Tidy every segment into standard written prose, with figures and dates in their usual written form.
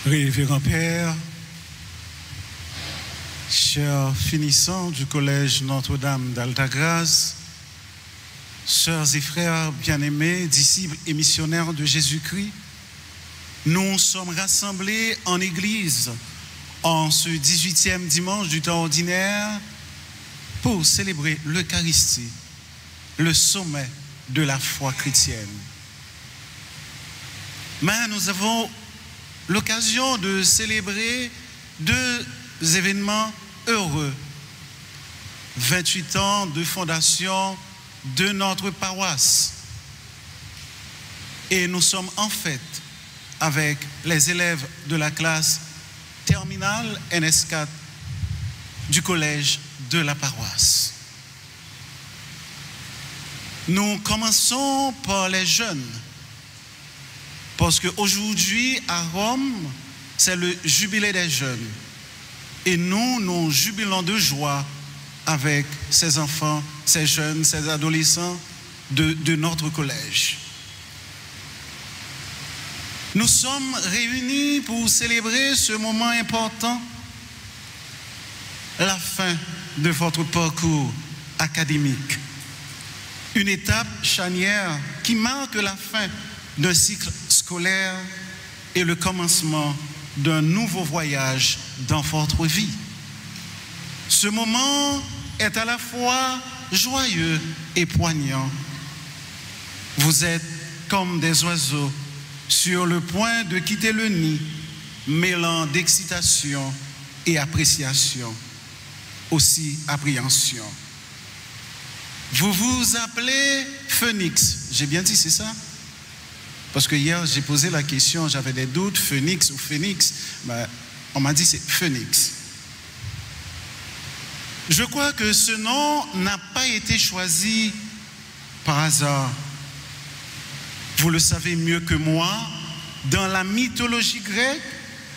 Révérend Père, chers finissants du collège Notre-Dame d'Altagrace, sœurs et frères bien-aimés, disciples et missionnaires de Jésus-Christ, nous sommes rassemblés en Église en ce 18e dimanche du temps ordinaire pour célébrer l'Eucharistie, le sommet de la foi chrétienne. Mais nous avons l'occasion de célébrer deux événements heureux. 28 ans de fondation de notre paroisse. Et nous sommes en fête avec les élèves de la classe terminale NS4 du collège de la paroisse. Nous commençons par les jeunes. Parce qu'aujourd'hui, à Rome, c'est le jubilé des jeunes. Et nous jubilons de joie avec ces enfants, ces jeunes, ces adolescents de notre collège. Nous sommes réunis pour célébrer ce moment important, la fin de votre parcours académique. Une étape charnière qui marque la fin d'un cycle scolaire et le commencement d'un nouveau voyage dans votre vie. Ce moment est à la fois joyeux et poignant. Vous êtes comme des oiseaux sur le point de quitter le nid, mêlant d'excitation et appréciation, aussi appréhension. Vous vous appelez Phénix, j'ai bien dit, c'est ça? Parce que hier, j'ai posé la question, j'avais des doutes, Phénix ou Phénix. Ben, on m'a dit c'est Phénix. Je crois que ce nom n'a pas été choisi par hasard. Vous le savez mieux que moi, dans la mythologie grecque,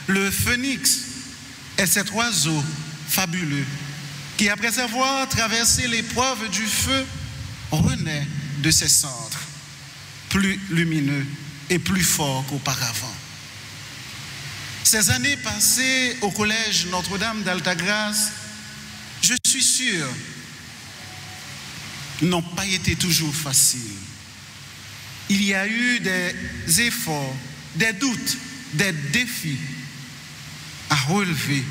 le phénix est cet oiseau fabuleux qui, après avoir traversé l'épreuve du feu, renaît de ses cendres, plus lumineux et plus fort qu'auparavant. Ces années passées au collège Notre-Dame d'Altagrace, je suis sûr, n'ont pas été toujours faciles. Il y a eu des efforts, des doutes, des défis à relever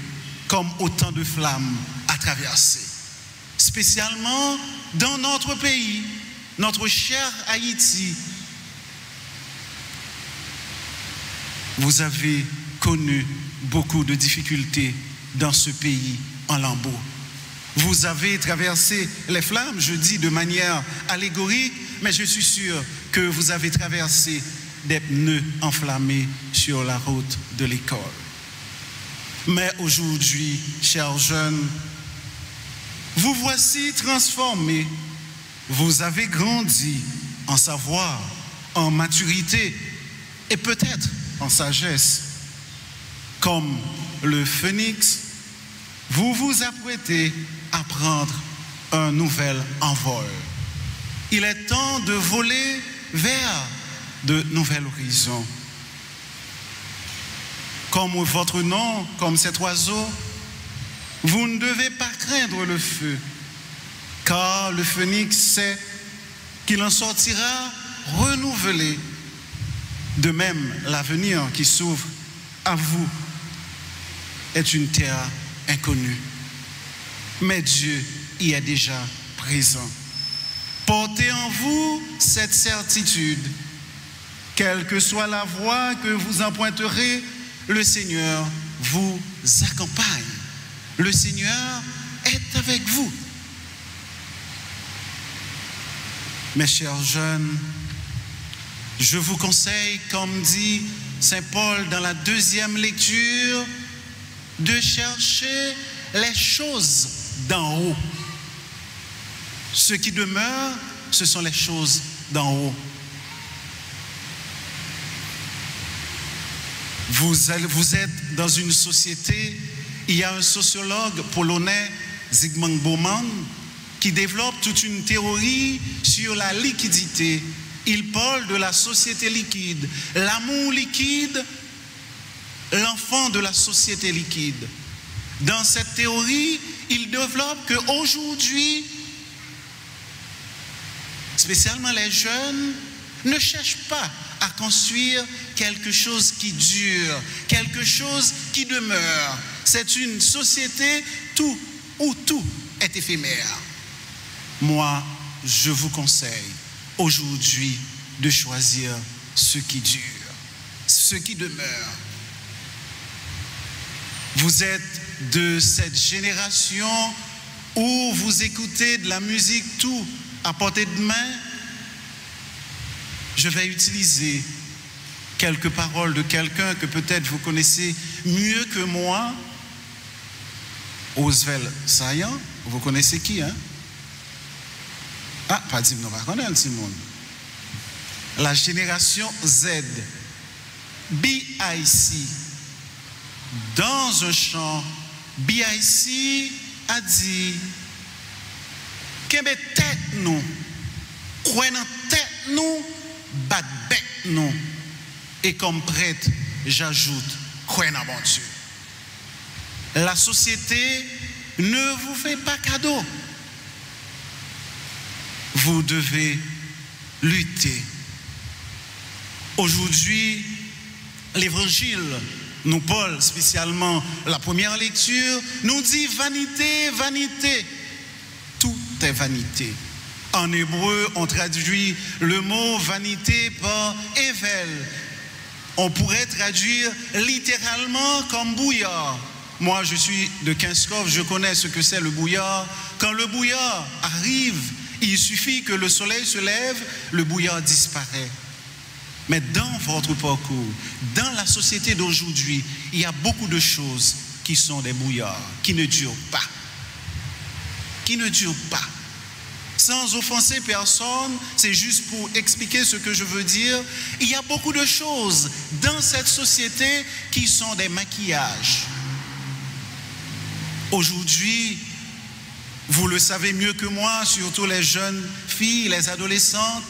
comme autant de flammes à traverser. Spécialement dans notre pays, notre cher Haïti. Vous avez connu beaucoup de difficultés dans ce pays en lambeaux. Vous avez traversé les flammes, je dis de manière allégorique, mais je suis sûr que vous avez traversé des pneus enflammés sur la route de l'école. Mais aujourd'hui, chers jeunes, vous voici transformés. Vous avez grandi en savoir, en maturité et peut-être en sagesse. Comme le phénix, vous vous apprêtez à prendre un nouvel envol. Il est temps de voler vers de nouveaux horizons. Comme votre nom, comme cet oiseau, vous ne devez pas craindre le feu, car le phénix sait qu'il en sortira renouvelé. De même, l'avenir qui s'ouvre à vous est une terre inconnue. Mais Dieu y est déjà présent. Portez en vous cette certitude. Quelle que soit la voie que vous emprunterez, le Seigneur vous accompagne. Le Seigneur est avec vous. Mes chers jeunes, je vous conseille, comme dit Saint Paul dans la deuxième lecture, de chercher les choses d'en haut. Ce qui demeure, ce sont les choses d'en haut. Vous êtes dans une société, il y a un sociologue polonais, Zygmunt Bauman, qui développe toute une théorie sur la liquidité. Il parle de la société liquide, l'amour liquide, l'enfant de la société liquide. Dans cette théorie, il développe qu'aujourd'hui, spécialement les jeunes, ne cherchent pas à construire quelque chose qui dure, quelque chose qui demeure. C'est une société où tout est éphémère. Moi, je vous conseille aujourd'hui de choisir ce qui dure, ce qui demeure. Vous êtes de cette génération où vous écoutez de la musique tout à portée de main. Je vais utiliser quelques paroles de quelqu'un que peut-être vous connaissez mieux que moi. Oswald Sayan, vous connaissez qui, hein? Ah, pas dit, nous va connaître tout le monde. La génération Z, BIC, dans un chant, BIC a dit, qu'est-ce tête nous, quoi dans tête nous, bat bête nous, et comme prêtre, j'ajoute, quoi dans bon Dieu. La société ne vous fait pas cadeau. Vous devez lutter. Aujourd'hui, l'évangile, nous, Paul, spécialement la première lecture, nous dit vanité, vanité. Tout est vanité. En hébreu, on traduit le mot vanité par ével. On pourrait traduire littéralement comme bouillard. Moi, je suis de Kinskov, je connais ce que c'est le bouillard. Quand le bouillard arrive, il suffit que le soleil se lève, le bouillard disparaît. Mais dans votre parcours, dans la société d'aujourd'hui, il y a beaucoup de choses qui sont des bouillards, qui ne durent pas. Qui ne durent pas. Sans offenser personne, c'est juste pour expliquer ce que je veux dire. Il y a beaucoup de choses dans cette société qui sont des maquillages. Aujourd'hui, vous le savez mieux que moi, surtout les jeunes filles, les adolescentes,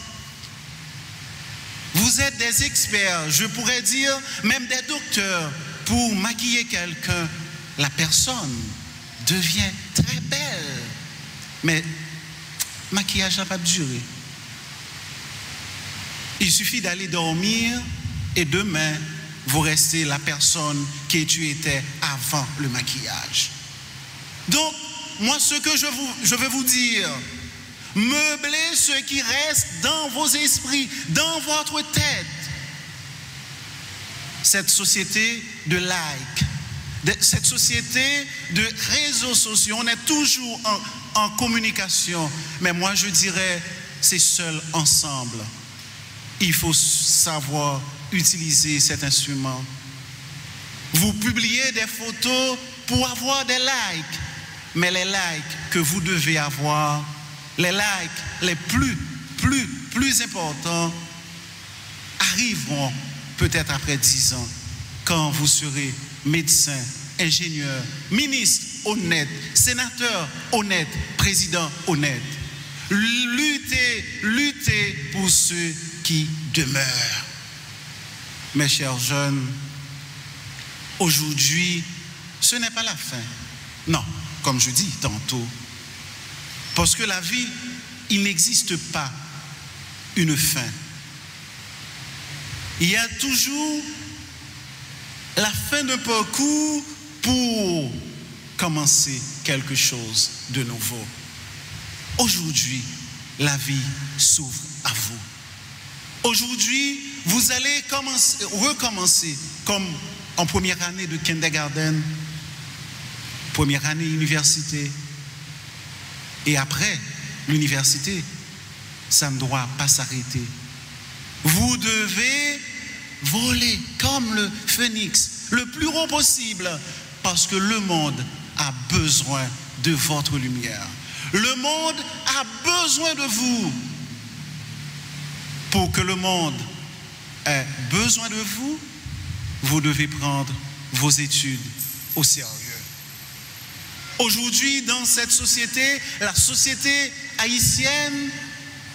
vous êtes des experts, je pourrais dire même des docteurs, pour maquiller quelqu'un. La personne devient très belle, mais le maquillage n'a pas duré. Il suffit d'aller dormir et demain, vous restez la personne qui tu étais avant le maquillage. Donc, moi, ce que je veux vous dire, meublez ce qui reste dans vos esprits, dans votre tête. Cette société de likes, cette société de réseaux sociaux, on est toujours en communication. Mais moi, je dirais, c'est seul ensemble. Il faut savoir utiliser cet instrument. Vous publiez des photos pour avoir des likes. Mais les likes que vous devez avoir, les likes les plus importants, arriveront peut-être après 10 ans, quand vous serez médecin, ingénieur, ministre honnête, sénateur honnête, président honnête. Luttez pour ceux qui demeurent. Mes chers jeunes, aujourd'hui, ce n'est pas la fin. Non. Comme je dis tantôt, parce que la vie, il n'existe pas une fin. Il y a toujours la fin d'un parcours pour commencer quelque chose de nouveau. Aujourd'hui, la vie s'ouvre à vous. Aujourd'hui, vous allez recommencer comme en première année de kindergarten, première année université. Et après l'université, ça ne doit pas s'arrêter. Vous devez voler comme le phénix, le plus haut possible, parce que le monde a besoin de votre lumière. Le monde a besoin de vous. Pour que le monde ait besoin de vous, vous devez prendre vos études au sérieux. Aujourd'hui, dans cette société, la société haïtienne,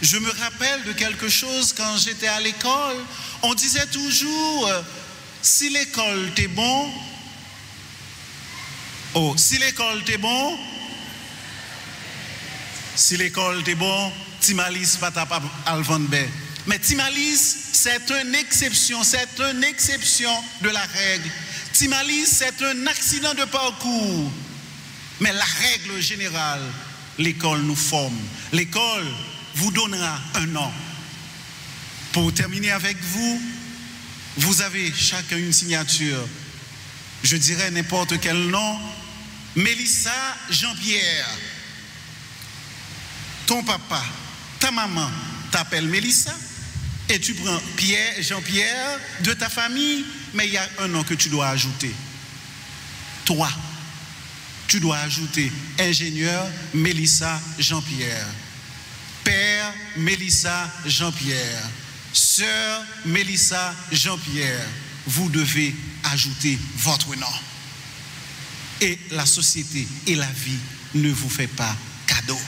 je me rappelle de quelque chose quand j'étais à l'école. On disait toujours, si l'école t'est bon, si l'école t'est bon, Timalis pas ta alvanbe. Mais Timalis, c'est une exception de la règle. Timalis, c'est un accident de parcours. Mais la règle générale, l'école nous forme. L'école vous donnera un an. Pour terminer avec vous, vous avez chacun une signature. Je dirais n'importe quel nom. Mélissa Jean-Pierre. Ton papa, ta maman t'appelle Mélissa et tu prends Jean-Pierre de ta famille, mais il y a un nom que tu dois ajouter. Toi, tu dois ajouter ingénieur Mélissa Jean-Pierre, père Mélissa Jean-Pierre, sœur Mélissa Jean-Pierre. Vous devez ajouter votre nom. Et la société et la vie ne vous fait pas cadeau.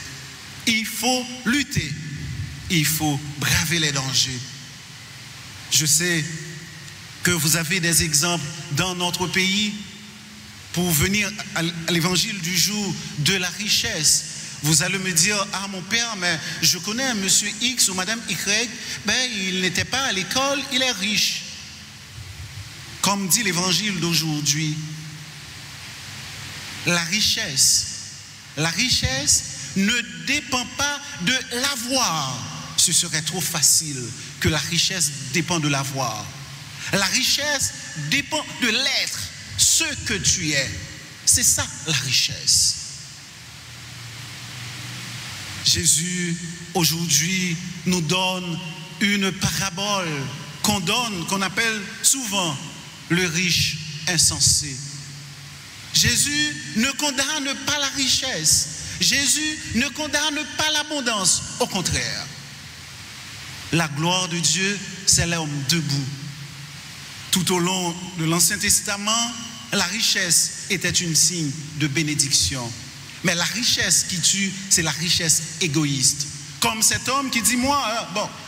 Il faut lutter. Il faut braver les dangers. Je sais que vous avez des exemples dans notre pays pour venir à l'évangile du jour de la richesse. Vous allez me dire, ah mon père, mais je connais un monsieur X ou madame Y, ben il n'était pas à l'école, il est riche. Comme dit l'évangile d'aujourd'hui, la richesse ne dépend pas de l'avoir. Ce serait trop facile que la richesse dépend de l'avoir. La richesse dépend de l'être, ce que tu es. C'est ça la richesse. Jésus aujourd'hui nous donne une parabole qu'on appelle souvent le riche insensé. Jésus ne condamne pas la richesse. Jésus ne condamne pas l'abondance. Au contraire, la gloire de Dieu, c'est l'homme debout. Tout au long de l'Ancien Testament, la richesse était un signe de bénédiction. Mais la richesse qui tue, c'est la richesse égoïste. Comme cet homme qui dit, moi,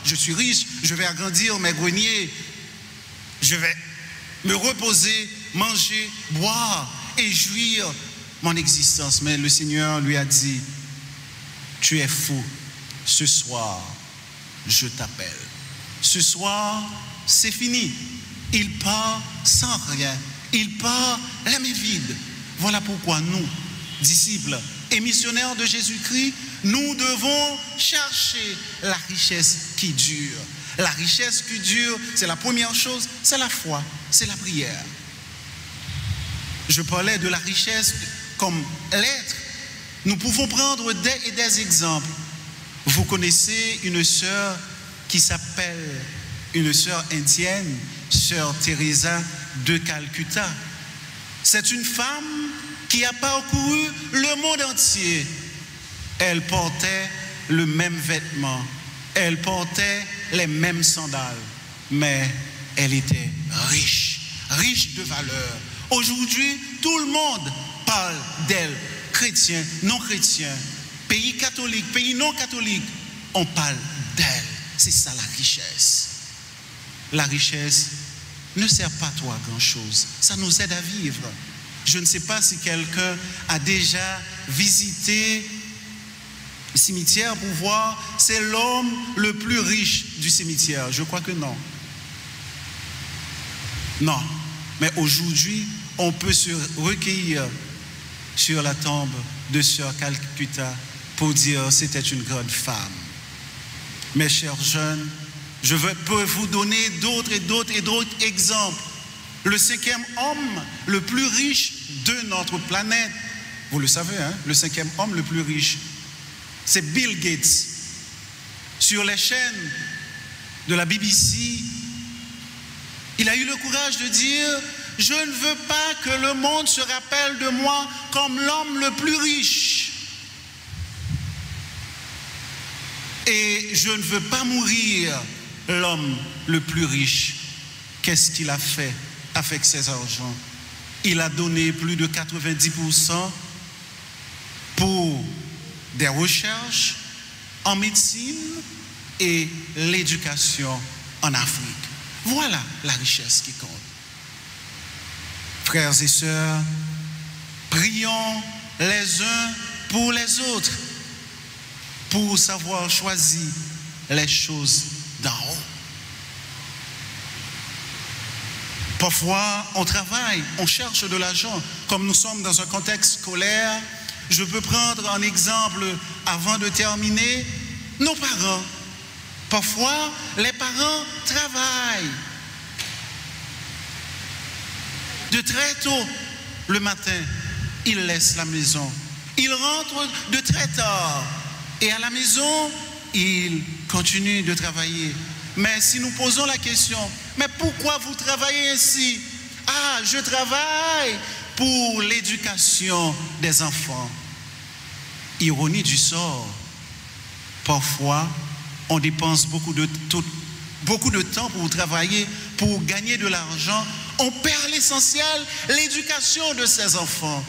je suis riche, je vais agrandir mes greniers, je vais me reposer, manger, boire et jouir mon existence. Mais le Seigneur lui a dit, tu es fou, ce soir, je t'appelle. Ce soir, c'est fini. Il part sans rien. Il part la main vide. Voilà pourquoi nous, disciples et missionnaires de Jésus-Christ, nous devons chercher la richesse qui dure. La richesse qui dure, c'est la première chose, c'est la foi, c'est la prière. Je parlais de la richesse comme l'être. Nous pouvons prendre des exemples. Vous connaissez une sœur qui s'appelle, une sœur indienne, sœur Teresa de Calcutta. C'est une femme qui a parcouru le monde entier. Elle portait le même vêtement, elle portait les mêmes sandales, mais elle était riche, riche de valeur. Aujourd'hui, tout le monde parle d'elle, chrétien, non chrétien, pays catholique, pays non catholique, on parle d'elle. C'est ça la richesse. La richesse ne sert pas à toi grand-chose, ça nous aide à vivre. Je ne sais pas si quelqu'un a déjà visité le cimetière pour voir, c'est l'homme le plus riche du cimetière. Je crois que non. Non. Mais aujourd'hui, on peut se recueillir sur la tombe de Sœur Calcutta pour dire c'était une grande femme. Mes chers jeunes, je peux vous donner d'autres exemples. Le 5e homme le plus riche de notre planète, vous le savez, hein, le 5e homme le plus riche, c'est Bill Gates. Sur les chaînes de la BBC, il a eu le courage de dire « Je ne veux pas que le monde se rappelle de moi comme l'homme le plus riche. Et je ne veux pas mourir l'homme le plus riche. » Qu'est-ce qu'il a fait avec ses argents? Il a donné plus de 90% pour des recherches en médecine et l'éducation en Afrique. Voilà la richesse qui compte. Frères et sœurs, prions les uns pour les autres pour savoir choisir les choses d'en haut. Parfois, on travaille, on cherche de l'argent. Comme nous sommes dans un contexte scolaire, je peux prendre un exemple avant de terminer. Nos parents, parfois, les parents travaillent de très tôt le matin. Ils laissent la maison. Ils rentrent de très tard. Et à la maison, ils continuent de travailler. Mais si nous posons la question, mais pourquoi vous travaillez ainsi? Ah, je travaille pour l'éducation des enfants. Ironie du sort. Parfois, on dépense beaucoup de temps pour travailler, pour gagner de l'argent. On perd l'essentiel, l'éducation de ces enfants.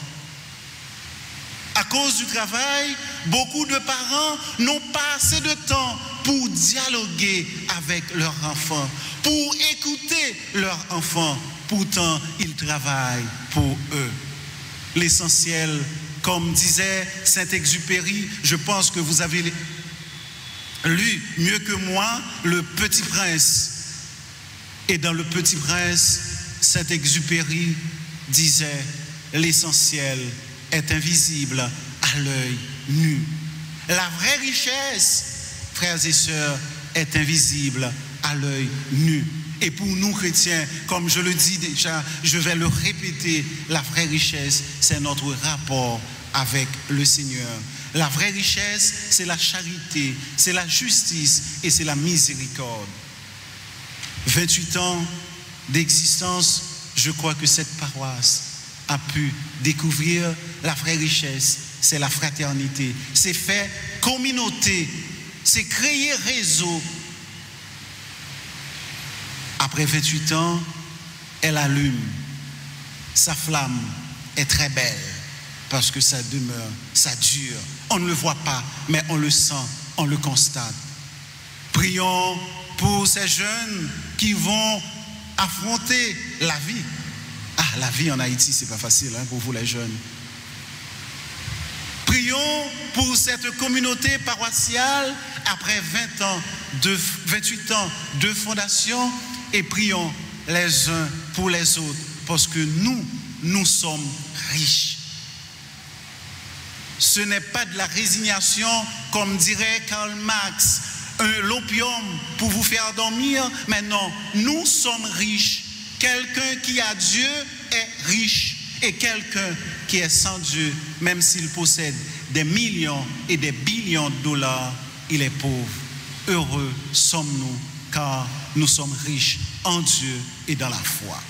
À cause du travail, beaucoup de parents n'ont pas assez de temps pour dialoguer avec leurs enfants, pour écouter leurs enfants. Pourtant, ils travaillent pour eux. L'essentiel, comme disait Saint-Exupéry, je pense que vous avez lu mieux que moi Le Petit Prince. Et dans Le Petit Prince, Saint-Exupéry disait « L'essentiel est invisible à l'œil nu. La vraie richesse, frères et sœurs, est invisible à l'œil nu. » Et pour nous chrétiens, comme je le dis déjà, je vais le répéter, la vraie richesse, c'est notre rapport avec le Seigneur. La vraie richesse, c'est la charité, c'est la justice et c'est la miséricorde. 28 ans d'existence, je crois que cette paroisse a pu découvrir la vraie richesse, c'est la fraternité, c'est faire communauté, c'est créer réseau. Après 28 ans, elle allume. Sa flamme est très belle parce que ça demeure, ça dure. On ne le voit pas, mais on le sent, on le constate. Prions pour ces jeunes qui vont affronter la vie. Ah, la vie en Haïti, c'est pas facile pour vous les jeunes. Prions pour cette communauté paroissiale après 28 ans de fondation et prions les uns pour les autres parce que nous sommes riches. Ce n'est pas de la résignation comme dirait Karl Marx, l'opium pour vous faire dormir, mais non, nous sommes riches. Quelqu'un qui a Dieu est riche et quelqu'un qui est sans Dieu, même s'il possède des millions et des billions de dollars, il est pauvre. Heureux sommes-nous car nous sommes riches en Dieu et dans la foi.